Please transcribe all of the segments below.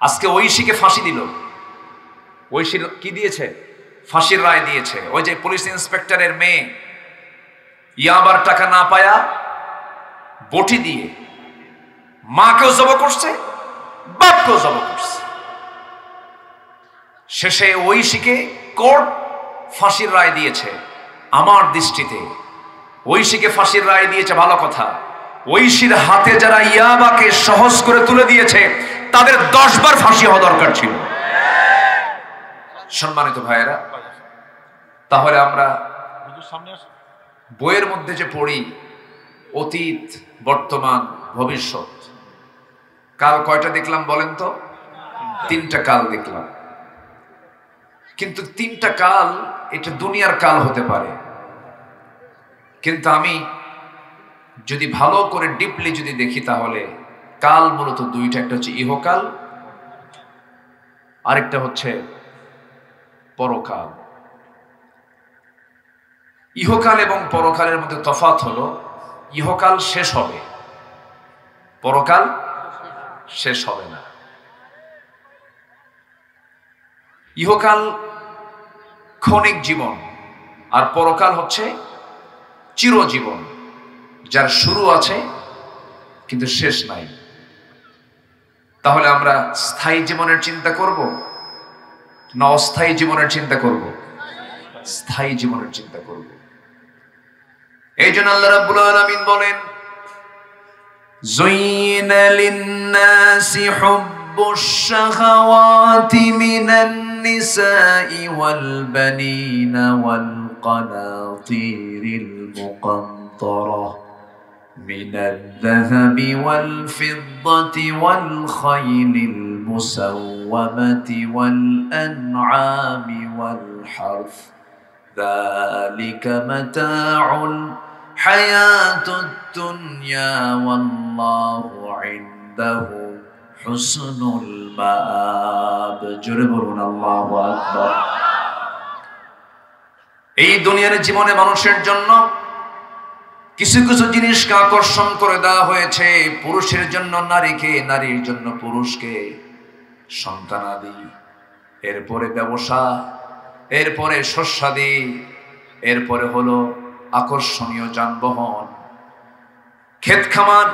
আজকে ঐশীকে ফাঁসি দিল। ঐশীর কি দিয়েছে? ফাঁসির রায় দিয়েছে। ওই যে পুলিশ ইন্সপেক্টরের মেয়ে ইয়াবার টাকা না পায়া বটি দিয়ে মাকেও জবাই করছে, বাপকেও জবাই করছে। শেষে ঐশীকে কোর্ট ফাঁসির রায় দিয়েছে। আমার দৃষ্টিতে ঐশীকে ফাঁসির রায় দিয়েছে ভালো কথা, ঐশীর হাতে যারা ইয়াবাকে সহজ করে তুলে দিয়েছে তাদের 10 বার ফাঁসি হওয়া দরকার ছিল। সম্মানিত ভাইয়েরা, তাহলে আমরা বইয়ের মধ্যে যে পড়ি অতীত, বর্তমান, ভবিষ্যৎ, কাল কয়টা দেখলাম বলেন তো? 3টা কাল দেখলাম। কিন্তু 3টা কাল এটা দুনিয়ার কাল হতে পারে, কিন্তু আমি যদি ভালো করে ডিপলি যদি দেখি তাহলে কাল মূলত 2টা। একটা হচ্ছে ইহকাল, আরেকটা হচ্ছে পরকাল। ইহকাল এবং পরকালের মধ্যে তফাৎ হলো ইহকাল শেষ হবে, পরকাল শেষ হবে না। ইহকাল ক্ষণিক জীবন আর পরকাল হচ্ছে চিরজীবন, যার শুরু আছে কিন্তু শেষ নাই। তাহলে আমরা স্থায়ী জীবনের চিন্তা করব না অস্থায়ী জীবনের চিন্তা করব? স্থায়ী জীবনের চিন্তা করব। এই জন্য আল্লাহ রাব্বুল আলামিন বলেন, যুইনা লিন-নাসি হুব্বুশ শাহাওয়াতি মিনান নিসাই ওয়াল বানিনা ওয়াল কানাতিরিল মুকান্তারা মিনাল যাহাবি ওয়াল ফিদ্দাতি ওয়াল খাইলিল মুসাওওয়ামাতি ওয়াল আন'আমি ওয়াল হারথ ذلك متاع الحياة الدنيا والله عنده حسن المآب। জোরে বলুন আল্লাহু আকবার। এই দুনিয়ার জীবনে মানুষের জন্য কিছু কিছু জিনিসকে আকর্ষণ করে দেওয়া হয়েছে। পুরুষের জন্য নারীকে, নারীর জন্য পুরুষকে, সন্তানাদি, এরপরে ব্যবসা, এরপরে শস্যাদি, এরপরে হলো আকর্ষণীয় যানবাহন, ক্ষেত খামার,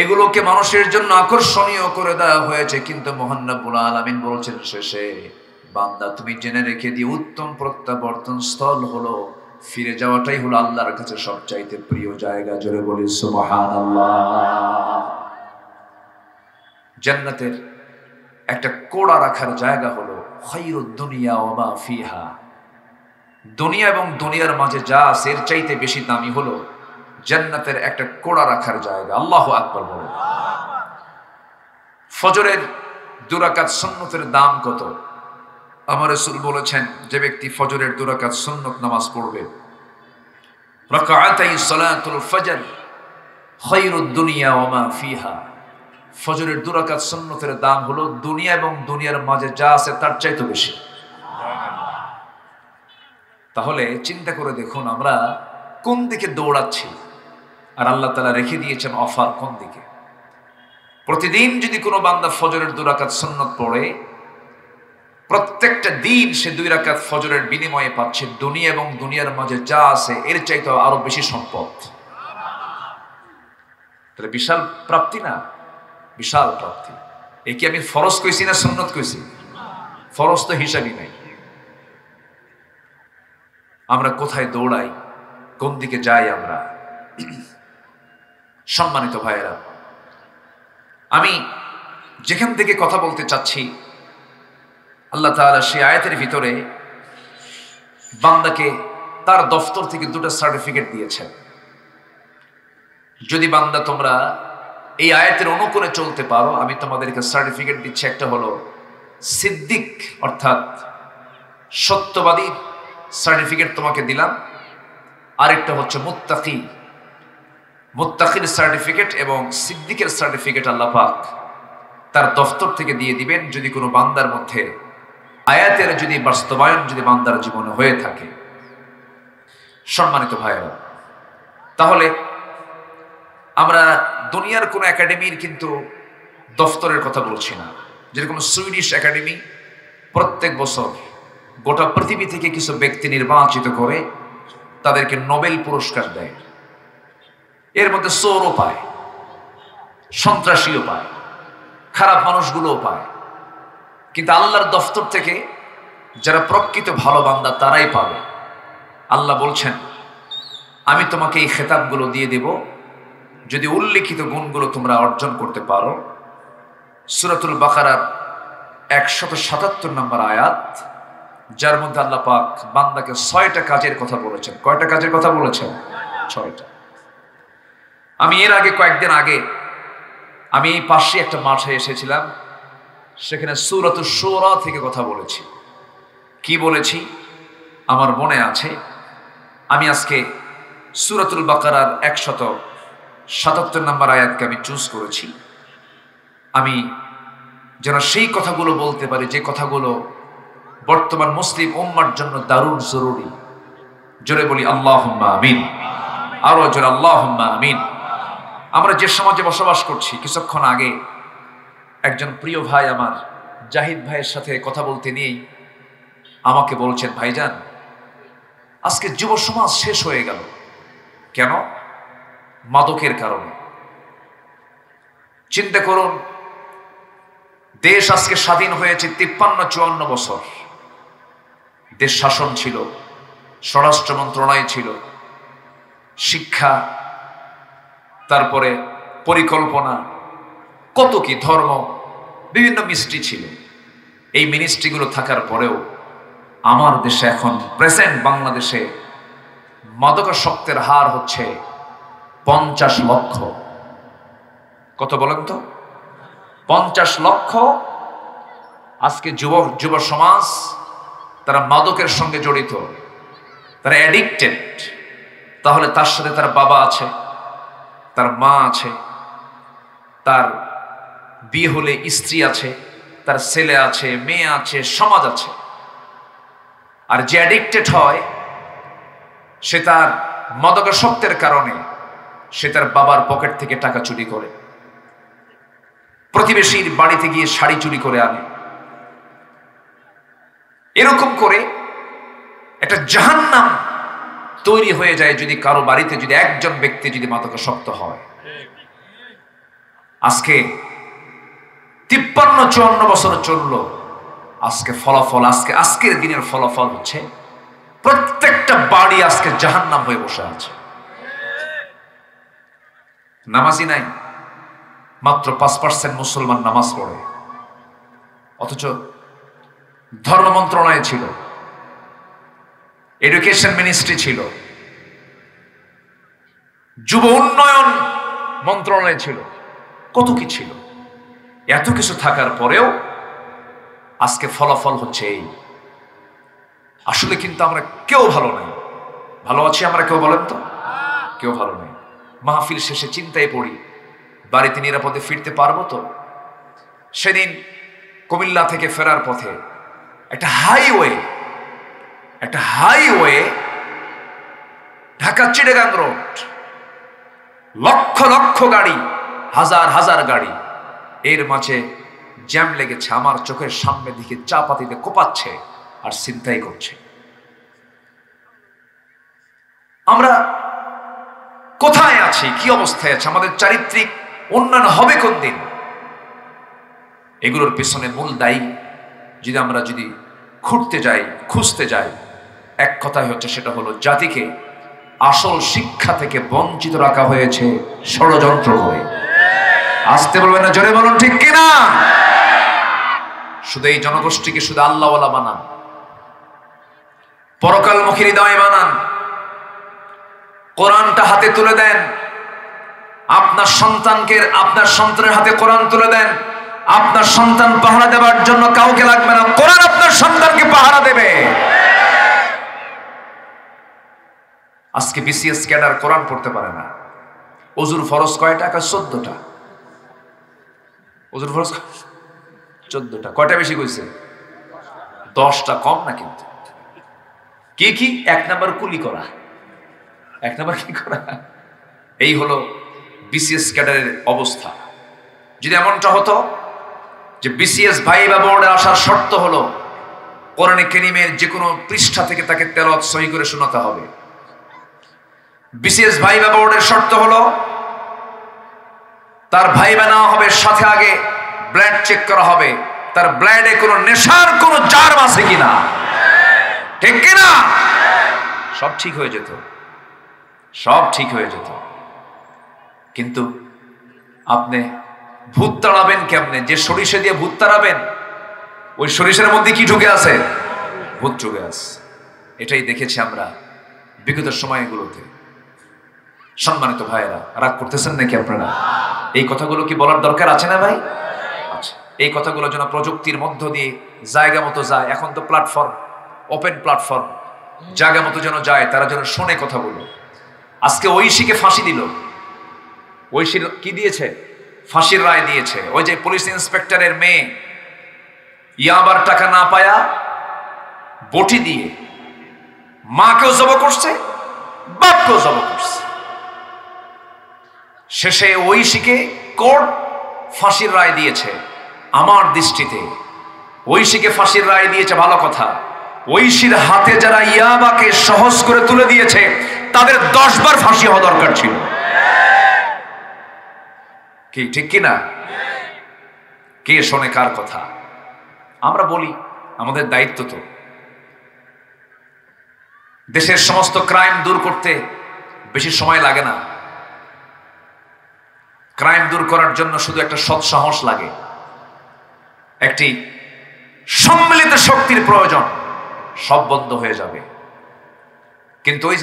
এগুলোকে মানুষের জন্য আকর্ষণীয় করে দেওয়া হয়েছে। কিন্তু মহান রব্বুল আলামিন বলছেন শেষে, বান্দা তুমি জেনে রেখে দিয়ে উত্তম প্রত্যাবর্তন স্থল হলো ফিরে যাওয়াটাই হলো আল্লাহর কাছে সবচাইতে প্রিয় জায়গা। জোরে বলি সুবহানাল্লাহ। জান্নাতের একটা কোড়া রাখার জায়গা হলো খায়রুদ দুনিয়া ওয়া মা ফিহা। দুনিয়া এবং দুনিয়ার মাঝে যা আছে এর চাইতে বেশি দামি হলো জান্নাতের একটা কোড়া রাখার জায়গা। আল্লাহু আকবার বলেন। ফজরের 2 রাকাত সুন্নতের দাম কত? আমার রাসূল বলেছেন, যে ব্যক্তি ফজরের 2 রাকাত সুন্নত নামাজ পড়বে, রাকাআতাই সালাতুল ফজর খায়রুদ দুনিয়া ওয়া মা ফিহা, ফজরের 2 রাকাত সুন্নতের দাম হলো দুনিয়া এবং দুনিয়ার মাঝে যা আছে তার চাইতে বেশি। তাহলে চিন্তা করে দেখুন আমরা কোন দিকে দৌড়াচ্ছি, আর আল্লাহ তাআলা রেখে দিয়েছেন অফার কোন দিকে। প্রতিদিন যদি কোনো বান্দা ফজরের 2 রাকাত সুন্নত পড়ে, প্রত্যেকটা দিন সে 2 রাকাত ফজরের বিনিময়ে পাচ্ছে দুনিয়া এবং দুনিয়ার মাঝে যা আছে এর চাইতে আরো বেশি সম্পদ। তাহলে বিশাল প্রাপ্তি না? বিশাল প্রাপ্তি। এ কি আমি ফরজ কইছি না সুন্নত কইছি? ফরজ তো হিসাবই নাই। আমরা কোথায় দৌড়াই, কোন দিকে যাই আমরা? সম্মানিত ভাইয়েরা, আমি যেখান থেকে কথা বলতে চাচ্ছি, আল্লাহ তাআলা সেই আয়াতের ভিতরে বান্দাকে তার দফতর থেকে 2টা সার্টিফিকেট দিয়েছেন। যদি বান্দা তোমরা এই আয়াতের অনুকূলে চলতে পারো, আমি তোমাদেরকে সার্টিফিকেট দিচ্ছি। একটা হলো সিদ্দিক অর্থাৎ সত্যবাদী সার্টিফিকেট তোমাকে দিলাম, আরেকটা হচ্ছে মুত্তাকি, মুত্তাকির সার্টিফিকেট এবং সিদ্দিকের সার্টিফিকেট আল্লাহ পাক তার দফতর থেকে দিয়ে দিবেন যদি কোনো বান্দার মধ্যে আয়াতের যদি বাস্তবায়ন যদি বান্দার জীবনে হয়ে থাকে। সম্মানিত ভাইরা, তাহলে আমরা দুনিয়ার কোনো একাডেমির কিন্তু দফতরের কথা বলছি না, যেরকম সুইডিশ একাডেমি প্রত্যেক বছর গোটা পৃথিবী থেকে কিছু ব্যক্তি নির্বাচিত করে তাদেরকে নোবেল পুরস্কার দেয়। এর মধ্যে চোরও পায়, সন্ত্রাসীও পায়, খারাপ মানুষগুলোও পায়, কিন্তু আল্লাহর দফতর থেকে যারা প্রকৃত ভালো বান্দা তারাই পাবে। আল্লাহ বলছেন, আমি তোমাকে এই খেতাবগুলো দিয়ে দেব যদি উল্লেখিত গুণগুলো তোমরা অর্জন করতে পারো। সূরাতুল বাকারার 177 নম্বর আয়াত, যার মধ্যে আল্লাহ পাক বান্দাকে 6টা কাজের কথা বলেছেন। কয়টা কাজের কথা বলেছেন? 6টা। আমি এর আগে কয়েকদিন আগে আমি এই পাশে একটা মাঠে এসেছিলাম, সেখানে সূরাতুশ শুরা থেকে কথা বলেছি। কি বলেছি আমার মনে আছে। আমি আজকে সূরাতুল বাকারার 177 নম্বর আয়াতকে আমি চুজ করেছি। আমি যেন সেই কথাগুলো বলতে পারি যে কথাগুলো বর্তমান মুসলিম উম্মার জন্য দারুণ জরুরি। জোরে বলি আল্লাহুম্মা আমিন, আরো জোরে আল্লাহুম্মা আমিন। আমরা যে সমাজে বসবাস করছি, কিছুক্ষণ আগে একজন প্রিয় ভাই আমার জাহিদ ভাইয়ের সাথে কথা বলতে নিয়েই আমাকে বলছেন, ভাইজান আজকে যুব সমাজ শেষ হয়ে গেল। কেন? মাদকের কারণে। চিন্তা করুন, দেশ আজকে স্বাধীন হয়েছে 53-54 বছর। দেশ শাসন ছিল, স্বরাষ্ট্র মন্ত্রণালয় ছিল, শিক্ষা, তারপরে পরিকল্পনা, কত কি ধর্ম, বিভিন্ন মিনিস্ট্রি ছিল। এই মিনিস্ট্রিগুলো থাকার পরেও আমার দেশে এখন প্রেজেন্ট বাংলাদেশে মাদকাসক্তের হার হচ্ছে 50 লক্ষ। কত বলেন তো? 50 লক্ষ। আজকে যুব সমাজ তারা মাদকের সঙ্গে জড়িত, তারা অ্যাডিক্টেড। তাহলে তার সাথে তার বাবা আছে, তার মা আছে, তার বিয়ে হলে স্ত্রী আছে, তার ছেলে আছে, মেয়ে আছে, সমাজ আছে। আর যে অ্যাডিক্টেড হয় সে তার মাদকাসক্তের কারণে সে তার বাবার পকেট থেকে টাকা চুরি করে, প্রতিবেশীর বাড়িতে গিয়ে শাড়ি চুরি করে আনে। এরকম করে একটা জাহান্নাম তৈরি হয়ে যায় যদি কারো বাড়িতে যদি একজন ব্যক্তি যদি মাদকাসক্ত হয়। আজকে 53-54 বছর চললো। আজকে ফলাফল, আজকের দিনের ফলাফল হচ্ছে প্রত্যেকটা বাড়ি আজকে জাহান্নাম হয়ে বসে আছে। নামাজি নাই, মাত্র 5% মুসলমান নামাজ পড়ে। অথচ ধর্ম মন্ত্রণালয় ছিল, এডুকেশন মিনিস্ট্রি ছিল, যুব উন্নয়ন মন্ত্রণালয় ছিল, কত কি ছিল। এত কিছু থাকার পরেও আজকে ফলাফল হচ্ছে এই। আসলে কিন্তু আমরা কেউ ভালো নাই। ভালো আছি আমরা কেউ? বলেন তো, কেউ ভালো নাই। মাহফিল শেষে চিন্তায় পড়ি, বাড়িতে নিরাপদে ফিরতে পারবো তো? সেদিন কুমিল্লা থেকে ফেরার পথে একটা হাইওয়ে ঢাকা চিটাগাং রোড, লক্ষ লক্ষ গাড়ি, হাজার হাজার গাড়ি, এর মাঝে জ্যাম লেগেছে। আমার চোখের সামনে দিকে চা পাতিতে কোপাচ্ছে আর ছিনতাই করছে। আমরা কোথায় আছি, কি অবস্থায় আছে, আমাদের চারিত্রিক উন্নয়ন হবে কোন দিন? এগুলোর পেছনে মূল দায়ী যদি আমরা খুঁজতে যাই, এক কথাই হচ্ছে সেটা হলো জাতিকে আসল শিক্ষা থেকে বঞ্চিত রাখা হয়েছে ষড়যন্ত্র করে। আসতে বলবেন না, জোরে বলুন ঠিক কিনা? শুধু এই জনগোষ্ঠীকে শুধু আল্লাহওয়ালা বানান, পরকালমুখী হৃদয় বানান, কোরআনটা হাতে তুলে দেন। আপনার সন্তানের হাতে কোরআন তুলে দেন। আপনার সন্তান পাহারা দেওয়ার জন্য কাউকে লাগবে না, কোরআন আপনার সন্তানকে পাহারা দেবে। আজকে বিসিএস ক্যাডার কোরআন পড়তে পারে না। ওযুর ফরজ কয়টা? 14টা। ওযুর ফরজ 14টা। কয়টা বেশি কইছে? 10টা কম না কিন্তু। কি 1 নাম্বার কুলি করা, 1 নাম্বার কি করা? এই হলো বিসিএস ক্যাডারের অবস্থা। যদি এমনটা হতো যে বিসিএস ভাইবা বোর্ডে আসার শর্ত হলো কোরআনে কারীমের যে কোনো পৃষ্ঠা থেকে তাকে তেলাওয়াত সহি করে শোনাতে হবে। বিসিএস ভাইবা বোর্ডের শর্ত হলো তার ভাইবা নেওয়া হবে, সাথে আগে ব্লাড চেক করা হবে, তার ব্লাডে কোনো নেশার কোনো জার্ম আছে কিনা, ঠিক কিনা? সব ঠিক হয়ে যেত, সব ঠিক হয়ে যেত। কিন্তু আপনি ভূত তাড়াবেন কেমনে? যে সরিষা দিয়ে ভূত তাড়াবেন, ওই সরিষার মধ্যে কি ঢুকে আছে? ভূত ঢুকে আছে। এটাই দেখেছি আমরা বিগত সময়গুলোতে। সম্মানিত ভাইয়েরা, রাগ করতেছেন নাকি আপনারা? এই কথাগুলো কি বলার দরকার আছে না ভাই? আচ্ছা, এই কথাগুলো যেন প্রযুক্তির মধ্য দিয়ে জায়গা মতো যায়। এখন তো প্ল্যাটফর্ম, ওপেন প্ল্যাটফর্ম, জায়গা মতো যেন যায়, তারা যেন শোনে কথাগুলো। আজকে ঐশীকে ফাঁসি দিল। ঐশীর কি দিয়েছে? ফাঁসির রায় দিয়েছে। ওই যে পুলিশ ইন্সপেক্টরের মেয়ে ইয়াবার টাকা না পায়া বটি দিয়ে মাকেও জবাই করছে, বাপকেও জবাই করছে। শেষে ঐশীকে কোর্ট ফাঁসির রায় দিয়েছে। আমার দৃষ্টিতে ঐশীকে ফাঁসির রায় দিয়েছে ভালো কথা। ঐশীর হাতে যারা ইয়াবাকে সহজ করে তুলে দিয়েছে তাদের 10 বার ফাঁসি হওয়া দরকার ছিল। কি ঠিক কিনা? কে শোনে কার কথা? আমরা বলি, আমাদের দায়িত্ব তো দেশের সমস্ত ক্রাইম দূর করতে বেশি সময় লাগে না। ক্রাইম দূর করার জন্য শুধু একটা সৎ সাহস লাগে, একটি সম্মিলিত শক্তির প্রয়োজন, সব বন্ধ হয়ে যাবে। কিন্তু ওই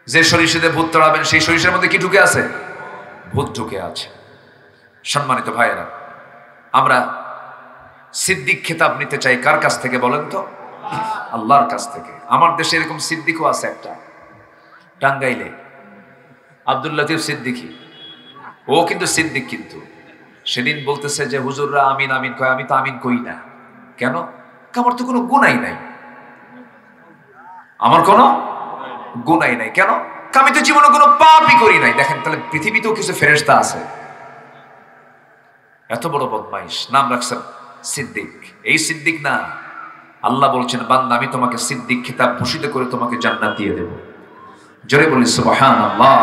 যে সরিষাতে ভূত তাড়াবেন, সেই সরিষার মধ্যে কি ঢুকে আছে? ভূত ঢুকে আছে। সম্মানিত ভাইয়েরা, আমরা সিদ্দিক খেতাব নিতে চাই কার কাছ থেকে বলেন তো? আল্লাহর কাছ থেকে। আমার দেশে এরকম সিদ্দিকও আছে একটা, টাঙ্গাইলে, আব্দুল লতিফ সিদ্দিকী। ও কিন্তু সিদ্দিক, কিন্তু সেদিন বলতেছে যে হুজুররা আমিন আমিন কয়, আমি তো আমিন কই না। কেন? আমার তো কোনো গুনাই নাই, আমার কোনো গুনাই নাই। কেন? আমি তো জীবনে কোনো পাপই করি নাই। দেখেন, তাহলে পৃথিবীতেও কিছু ফেরেশতা আছে। এত বড় বদমাইশ, নাম রাখছেন সিদ্দিক। এই সিদ্দিক না, আল্লাহ বলছেন বান্দা আমি তোমাকে সিদ্দিক খেতাব ভূষিত করে তোমাকে জান্নাত দিয়ে দেব। জোরে বলি সুবহানাল্লাহ।